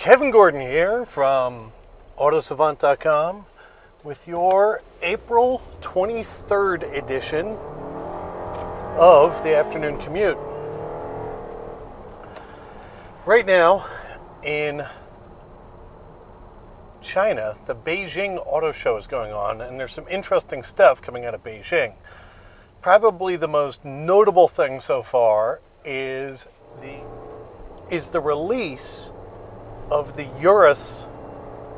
Kevin Gordon here from Autosavant.com with your April 23rd edition of the Afternoon Commute. Right now in China, the Beijing Auto Show is going on, and there's some interesting stuff coming out of Beijing. Probably the most notable thing so far is the release of the URUS,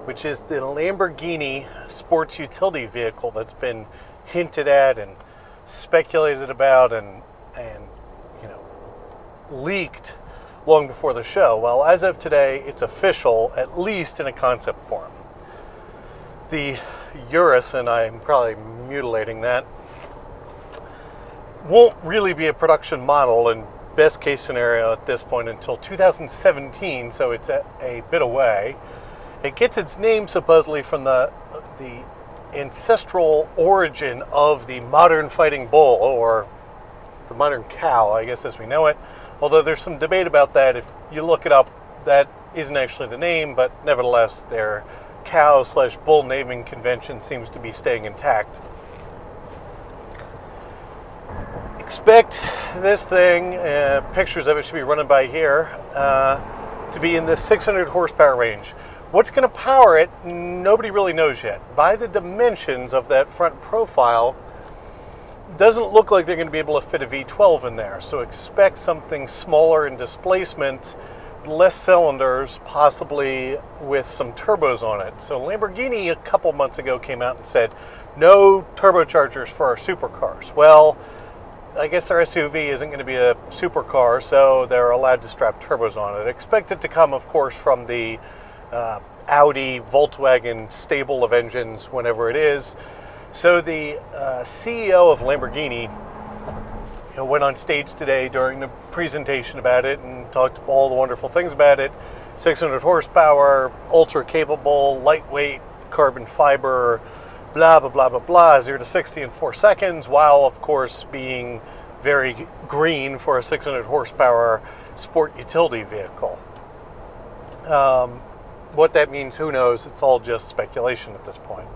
which is the Lamborghini sports utility vehicle that's been hinted at and speculated about and leaked long before the show. Well, as of today, it's official, at least in a concept form. The URUS, and I'm probably mutilating that, won't really be a production model in best case scenario at this point until 2017, so it's a bit away. It gets its name supposedly from the ancestral origin of the modern fighting bull, or the modern cow, I guess, as we know it. Although there's some debate about that. If you look it up, that isn't actually the name, but nevertheless, their cow/bull naming convention seems to be staying intact. Expect this thing, pictures of it should be running by here, to be in the 600 horsepower range. What's going to power it, nobody really knows yet. By the dimensions of that front profile, doesn't look like they're going to be able to fit a V12 in there. So expect something smaller in displacement, less cylinders, possibly with some turbos on it. So Lamborghini a couple months ago came out and said, no turbochargers for our supercars. Well, I guess their SUV isn't going to be a supercar, so they're allowed to strap turbos on it. Expect it to come, of course, from the Audi, Volkswagen stable of engines, whenever it is. So the CEO of Lamborghini went on stage today during the presentation about it and talked all the wonderful things about it. 600 horsepower, ultra capable, lightweight, carbon fiber, blah, blah, blah, blah, blah, 0 to 60 in 4 seconds, while, of course, being very green for a 600 horsepower sport utility vehicle. What that means, who knows? It's all just speculation at this point.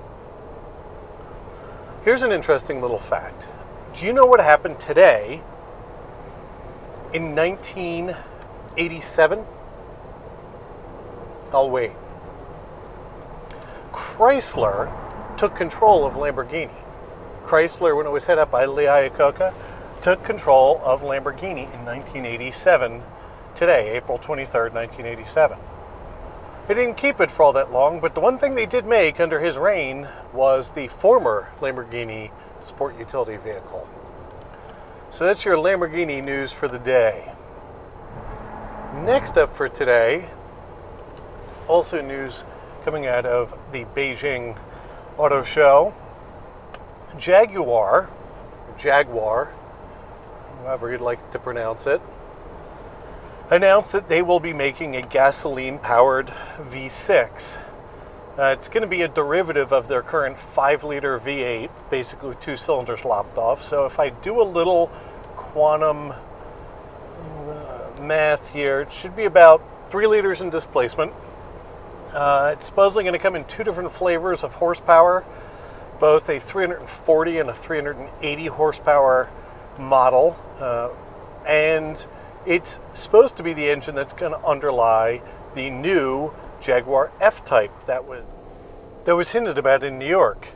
Here's an interesting little fact. Do you know what happened today in 1987? I'll wait. Chrysler took control of Lamborghini. Chrysler, when it was headed up by Lee Iacocca, took control of Lamborghini in 1987, today, April 23rd, 1987. They didn't keep it for all that long, but the one thing they did make under his reign was the former Lamborghini sport utility vehicle. So that's your Lamborghini news for the day. Next up for today, also news coming out of the Beijing Auto Show. Jaguar, however you'd like to pronounce it, announced that they will be making a gasoline-powered V6. It's going to be a derivative of their current 5-liter V8, basically with 2 cylinders lopped off. So if I do a little quantum math here, it should be about 3 liters in displacement. It's supposedly going to come in 2 different flavors of horsepower, both a 340 and a 380 horsepower model, and it's supposed to be the engine that's going to underlie the new Jaguar F-Type that was hinted about in New York.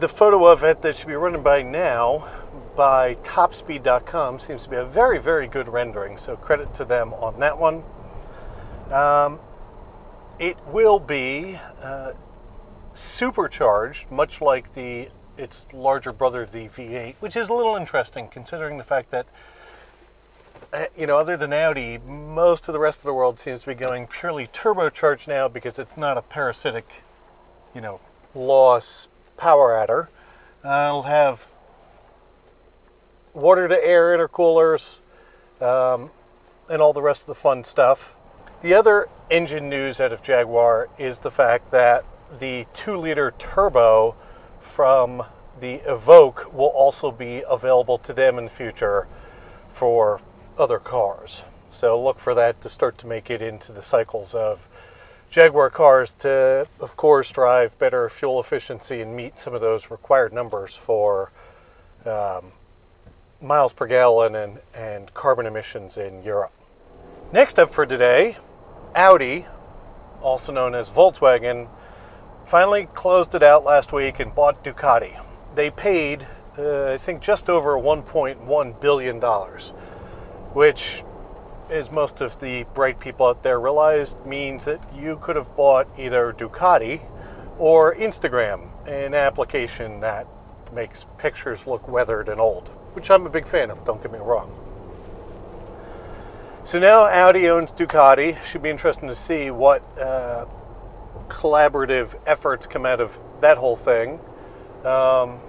The photo of it that should be running by now by topspeed.com seems to be a very, very good rendering, so credit to them on that one. It will be supercharged, much like its larger brother, the V8, which is a little interesting considering the fact that, other than Audi, most of the rest of the world seems to be going purely turbocharged now because it's not a parasitic, loss power adder. It'll have water-to-air intercoolers and all the rest of the fun stuff. The other engine news out of Jaguar is the fact that the 2-liter turbo from the Evoque will also be available to them in the future for other cars. So look for that to start to make it into the cycles of Jaguar cars to, of course, drive better fuel efficiency and meet some of those required numbers for miles per gallon and carbon emissions in Europe. Next up for today, Audi, also known as Volkswagen, finally closed it out last week and bought Ducati. They paid, I think, just over $1.1 billion, which, as most of the bright people out there realized, means that you could have bought either Ducati or Instagram, an application that makes pictures look weathered and old, which I'm a big fan of, don't get me wrong. So now Audi owns Ducati. Should be interesting to see what collaborative efforts come out of that whole thing. The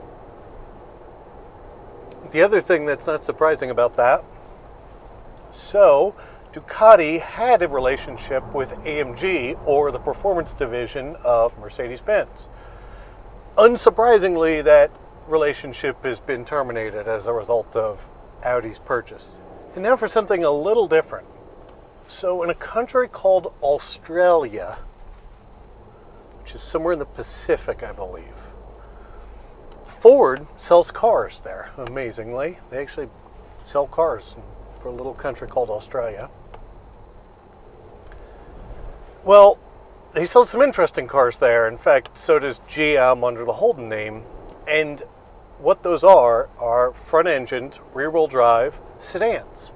other thing that's not surprising about that, so Ducati had a relationship with AMG, or the performance division of Mercedes-Benz. Unsurprisingly, that relationship has been terminated as a result of Audi's purchase. And now for something a little different. So in a country called Australia, which is somewhere in the Pacific, I believe, Ford sells cars there, amazingly. They actually sell cars for a little country called Australia. Well, they sell some interesting cars there. In fact, so does GM under the Holden name. And what those are front-engined, rear-wheel drive sedans.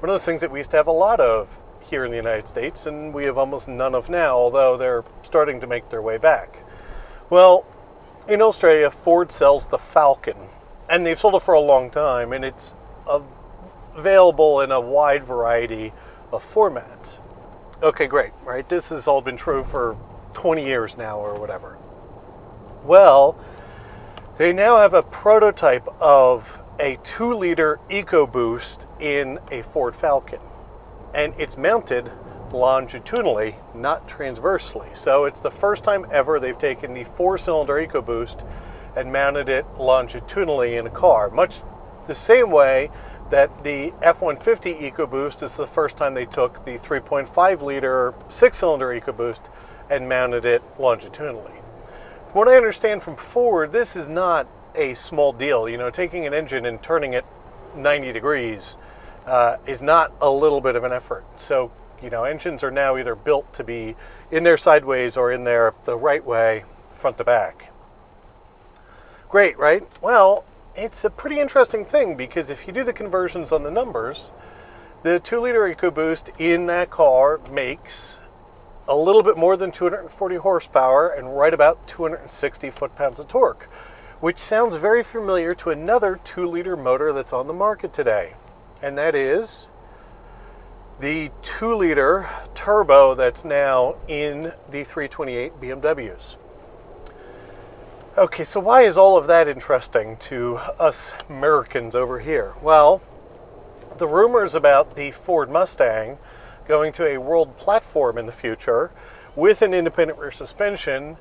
One of those things that we used to have a lot of here in the United States, and we have almost none of now, although they're starting to make their way back. Well, in Australia, Ford sells the Falcon, and they've sold it for a long time, and it's available in a wide variety of formats. Okay, great, right? This has all been true for 20 years now or whatever. Well, they now have a prototype of a 2-liter EcoBoost in a Ford Falcon. And it's mounted longitudinally, not transversely. So it's the first time ever they've taken the 4-cylinder EcoBoost and mounted it longitudinally in a car. Much the same way that the F-150 EcoBoost is the first time they took the 3.5-liter 6-cylinder EcoBoost and mounted it longitudinally. From what I understand from Ford, this is not a small deal. You know, taking an engine and turning it 90 degrees is not a little bit of an effort. So, you know, engines are now either built to be in there sideways or in there the right way, front to back. Great, right? Well, it's a pretty interesting thing, because if you do the conversions on the numbers, the 2-liter EcoBoost in that car makes a little bit more than 240 horsepower and right about 260 foot-pounds of torque, which sounds very familiar to another 2-liter motor that's on the market today. And that is the 2-liter turbo that's now in the 328 BMWs. Okay, so why is all of that interesting to us Americans over here? Well, the rumors about the Ford Mustang going to a world platform in the future with an independent rear suspension,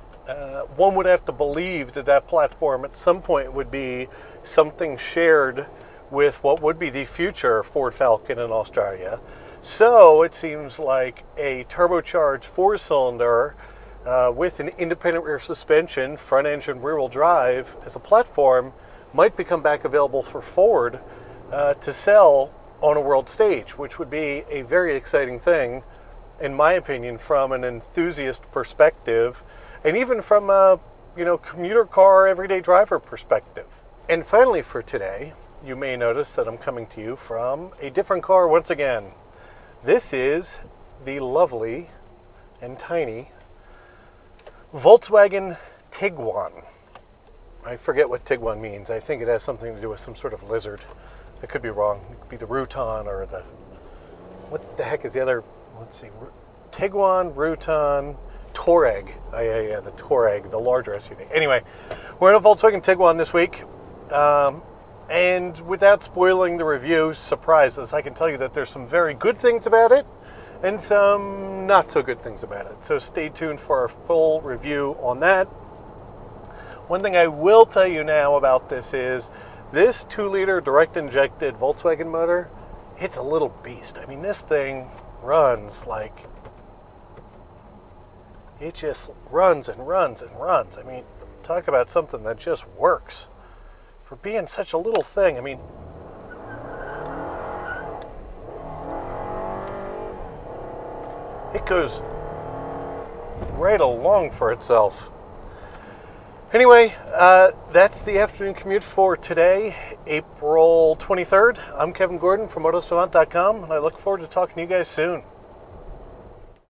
one would have to believe that that platform at some point would be something shared with what would be the future Ford Falcon in Australia. So it seems like a turbocharged 4-cylinder with an independent rear suspension, front engine, rear-wheel drive as a platform might become back available for Ford to sell on a world stage, which would be a very exciting thing, in my opinion, from an enthusiast perspective, and even from a commuter car, everyday driver perspective. And finally for today, you may notice that I'm coming to you from a different car once again. This is the lovely and tiny Volkswagen Tiguan. I forget what Tiguan means. I think it has something to do with some sort of lizard. I could be wrong. It could be the Rutan or the... What the heck is the other... Let's see. Tiguan, Rutan, Touareg. Yeah, the Touareg, the larger SUV. Anyway, we're in a Volkswagen Tiguan this week. And without spoiling the review, surprises, I can tell you that there's some very good things about it and some not so good things about it. So stay tuned for our full review on that. One thing I will tell you now about this is this 2-liter direct injected Volkswagen motor it's a little beast. I mean, this thing runs like, it just runs and runs and runs. I mean, talk about something that just works for being such a little thing. I mean, it goes right along for itself. Anyway, that's the afternoon commute for today, April 23rd. I'm Kevin Gordon from MotorSavant.com, and I look forward to talking to you guys soon.